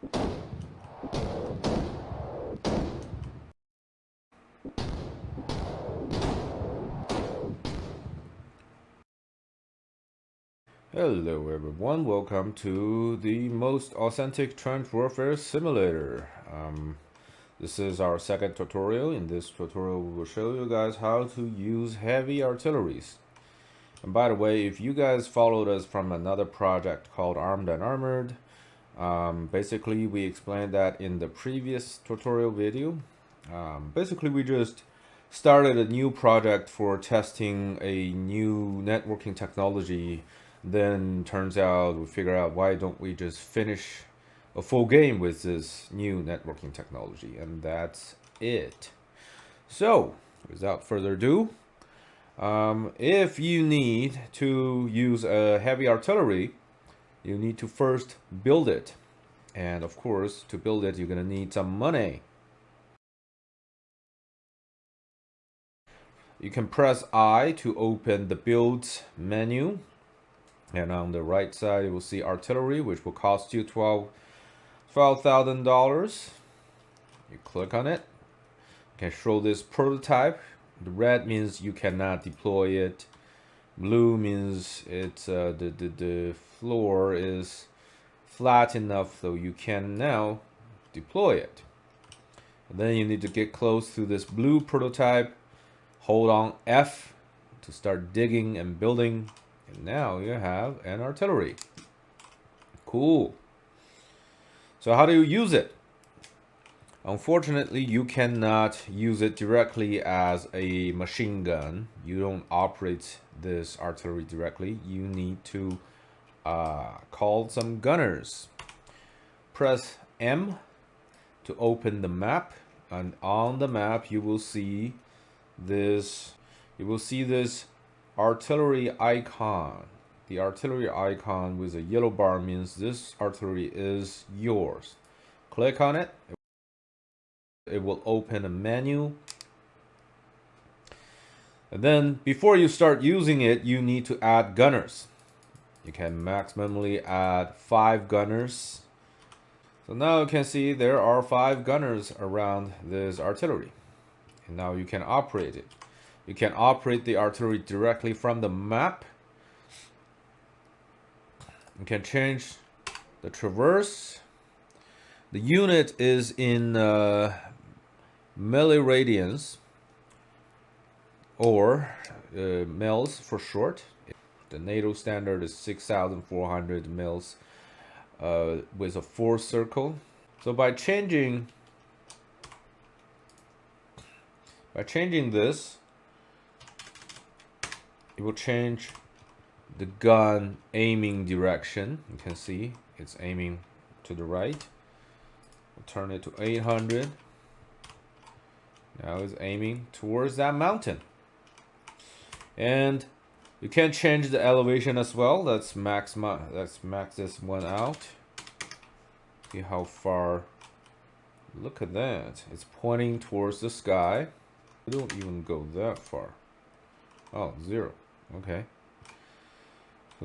Hello everyone, welcome to the most authentic trench warfare simulator. This is our second tutorial. In this tutorial we will show you guys how to use heavy artilleries. And by the way, if you guys followed us from another project called Armed and Armored, basically we explained that in the previous tutorial video. Basically we just started a new project for testing a new networking technology. Then turns out we figure out, why don't we just finish a full game with this new networking technology, and that's it. So without further ado, if you need to use a heavy artillery, you need to first build it, and of course to build it you're gonna need some money. You can press I to open the build menu, and on the right side you will see artillery, which will cost you $12,000. You click on it. You can show this prototype. The red means you cannot deploy it. Blue means it's the floor is flat enough so you can now deploy it. And then you need to get close to this blue prototype. Hold on F to start digging and building. And now you have an artillery. Cool. So how do you use it? Unfortunately, you cannot use it directly as a machine gun. You don't operate this artillery directly. You need to call some gunners. Press M to open the map, and on the map you will see this. Artillery icon. The artillery icon with a yellow bar means this artillery is yours. Click on it. It will open a menu. And then before you start using it, you need to add gunners. You can maximally add 5 gunners. So now you can see there are 5 gunners around this artillery. And now you can operate it. You can operate the artillery directly from the map. You can change the traverse. The unit is in melee radians, or mils for short. The NATO standard is 6,400 mils with a 4 circle. So by changing this, it will change the gun aiming direction. You can see it's aiming to the right. We'll turn it to 800. Now it's aiming towards that mountain. And you can change the elevation as well. Let's max this one out. See how far. Look at that. It's pointing towards the sky. I don't even go that far. Oh, 0. Okay.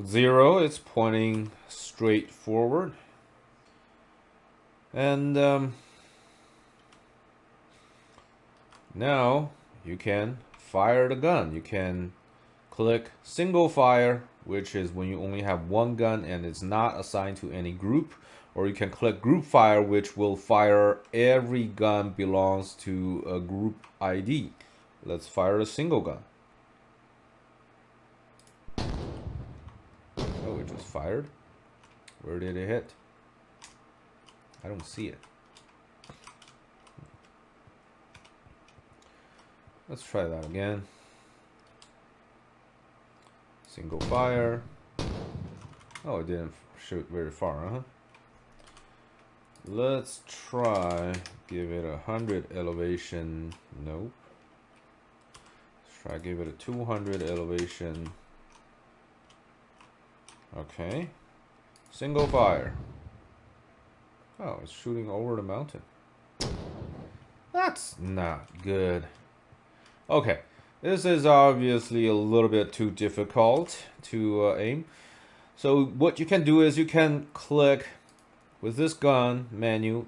0, it's pointing straight forward. And now you can fire the gun. You can click single fire, which is when you only have one gun and it's not assigned to any group. Or you can click group fire, which will fire every gun belongs to a group ID. Let's fire a single gun. Oh, it just fired. Where did it hit? I don't see it. Let's try that again. Single fire. Oh, it didn't shoot very far, huh? Let's try give it 100 elevation. Nope. Let's try give it a 200 elevation. Okay. Single fire. Oh, it's shooting over the mountain. That's not good. Okay, this is obviously a little bit too difficult to aim. So what you can do is you can click with this gun menu,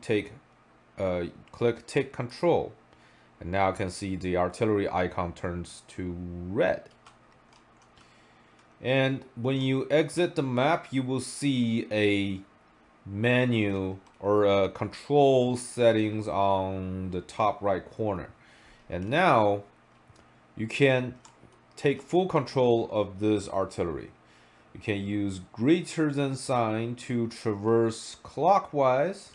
click take control, and now you can see the artillery icon turns to red. And when you exit the map, you will see a menu or a control settings on the top right corner. And now you can take full control of this artillery. You can use greater than sign to traverse clockwise.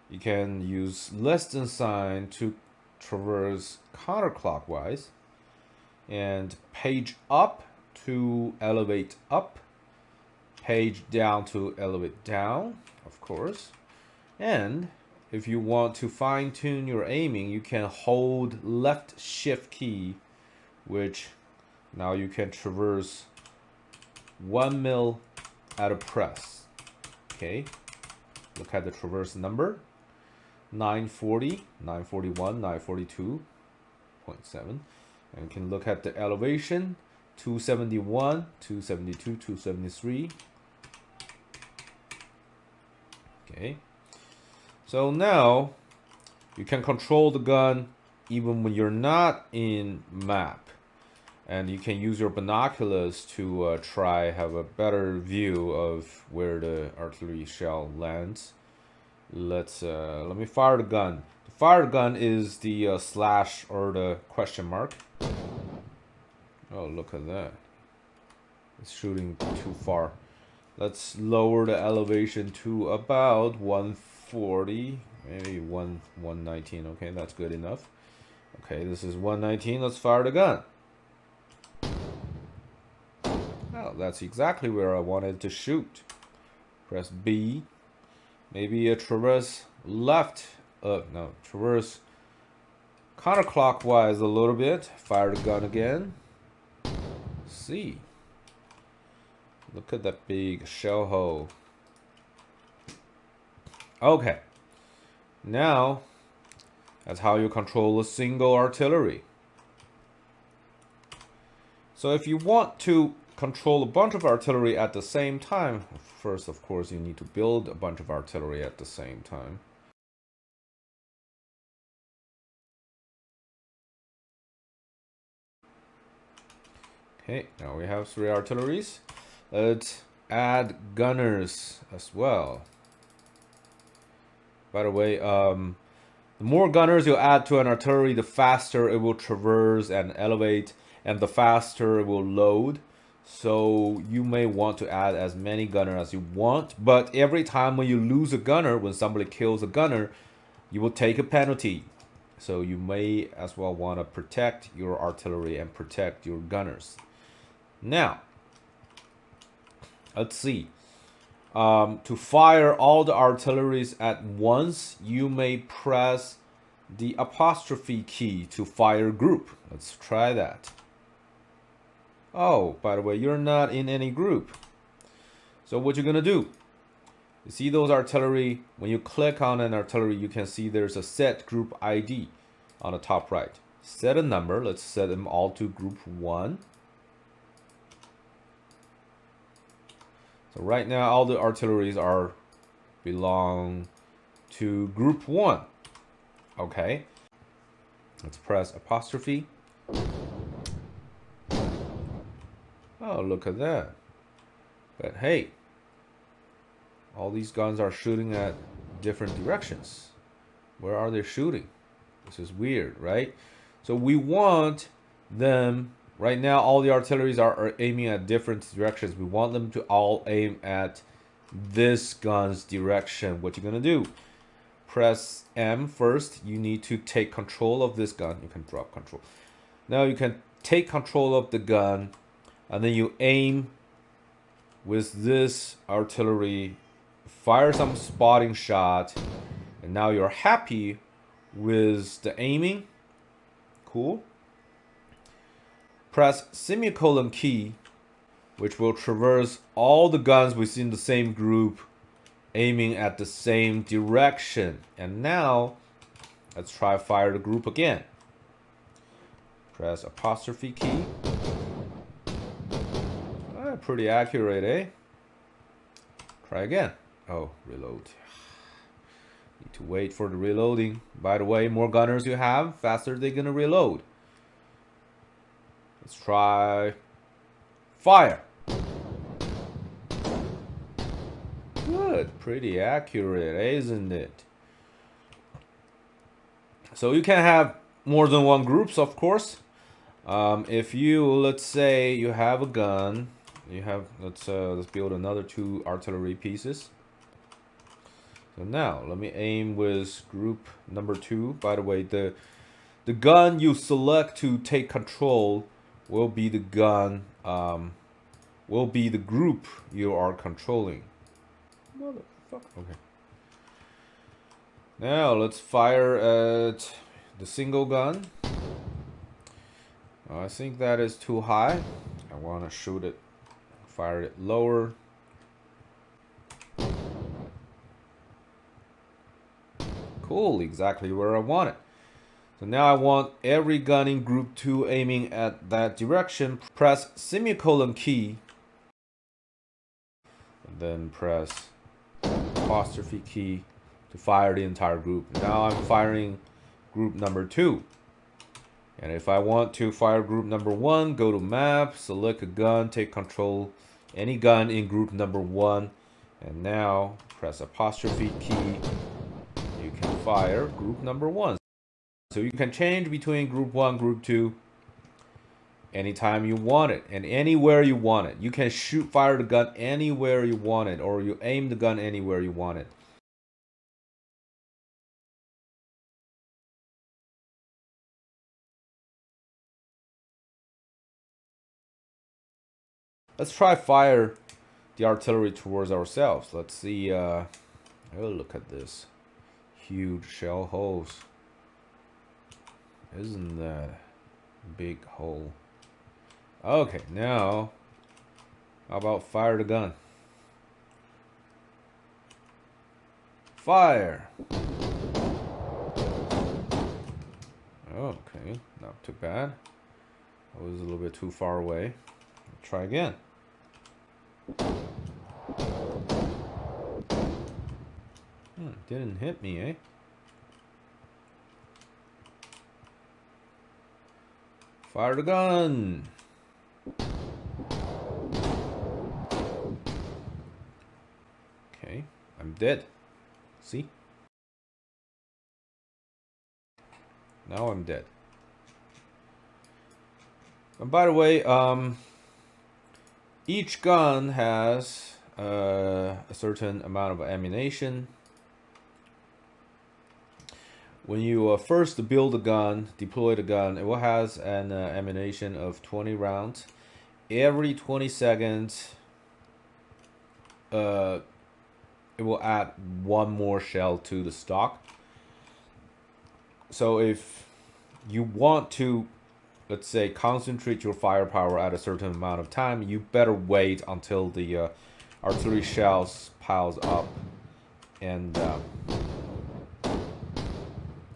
You can use less than sign to traverse counterclockwise. And page up to elevate up. Page down to elevate down, of course. And if you want to fine-tune your aiming, you can hold left shift key, which now you can traverse 1 mil at a press. Okay, look at the traverse number, 940, 941, 942.7. And you can look at the elevation, 271, 272, 273. Okay, so now you can control the gun even when you're not in map, and you can use your binoculars to have a better view of where the artillery shell lands. Let me fire the gun. The fire gun is the slash or the question mark. Oh, look at that. It's shooting too far. Let's lower the elevation to about 140, maybe 119. Okay, that's good enough. Okay, this is 119. Let's fire the gun. Well, that's exactly where I wanted to shoot. Press B. Maybe a traverse left. No, traverse counterclockwise a little bit. Fire the gun again. C. Look at that big shell hole. Okay. Now, that's how you control a single artillery. So if you want to control a bunch of artillery at the same time, first, of course, you need to build a bunch of artillery at the same time. Okay, now we have 3 artilleries. Let's add gunners as well. By the way, the more gunners you add to an artillery, the faster it will traverse and elevate, and the faster it will load. So you may want to add as many gunners as you want, but every time when you lose a gunner, when somebody kills a gunner, you will take a penalty. So you may as well want to protect your artillery and protect your gunners. Now, let's see. To fire all the artilleries at once, you may press the apostrophe key to fire group. Let's try that. Oh, by the way, you're not in any group. So what you're gonna do, you see those artillery, when you click on an artillery, you can see there's a set group ID on the top right. Set a number. Let's set them all to group 1. So right now, all the artilleries belong to group 1. Okay. Let's press apostrophe. Oh, look at that. But hey, all these guns are shooting at different directions. Where are they shooting? This is weird, right? So we want them. Right now, all the artilleries are aiming at different directions. We want them to all aim at this gun's direction. What you're gonna do, press M first. You need to take control of this gun. You can drop control. Now you can take control of the gun, and then you aim with this artillery, fire some spotting shot, and now you're happy with the aiming. Cool. Press semicolon key, which will traverse all the guns within the same group, aiming at the same direction. And now, let's try fire the group again. Press apostrophe key. Pretty accurate, eh? Try again. Oh, reload. to wait for the reloading. By the way, more gunners you have, faster they're gonna reload. Let's try fire. Good, pretty accurate, isn't it? So you can have more than one groups, of course. If you, let's say you have a gun, you have, let's build another 2 artillery pieces. So now let me aim with group number 2. By the way, the gun you select to take control will be the gun, will be the group you are controlling. Motherfucker. Okay. Now let's fire at the single gun. I think that is too high. I want to shoot it, fire it lower. Cool, exactly where I want it. So now I want every gun in group 2 aiming at that direction. Press semicolon key, and then press apostrophe key to fire the entire group. Now I'm firing group number 2. And if I want to fire group number 1, go to map, select a gun, take control any gun in group number 1, and now press apostrophe key. You can fire group number 1. So you can change between group 1, group 2 anytime you want it and anywhere you want it. You can fire the gun anywhere you want it, or you aim the gun anywhere you want it. Let's try fire the artillery towards ourselves. Let's see. Oh, look at this huge shell holes. Isn't that a big hole? Okay, now how about fire the gun? Fire. Okay, not too bad. I was a little bit too far away. Try again. Didn't hit me, eh? Fire the gun. Okay, I'm dead. See? Now I'm dead. And by the way, each gun has a certain amount of ammunition. When you first build a gun, deploy the gun, it will has an ammunition of 20 rounds. Every 20 seconds, it will add 1 more shell to the stock. So if you want to, let's say, concentrate your firepower at a certain amount of time, you better wait until the artillery shells piles up. And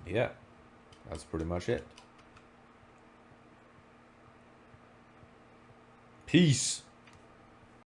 yeah, that's pretty much it. Peace.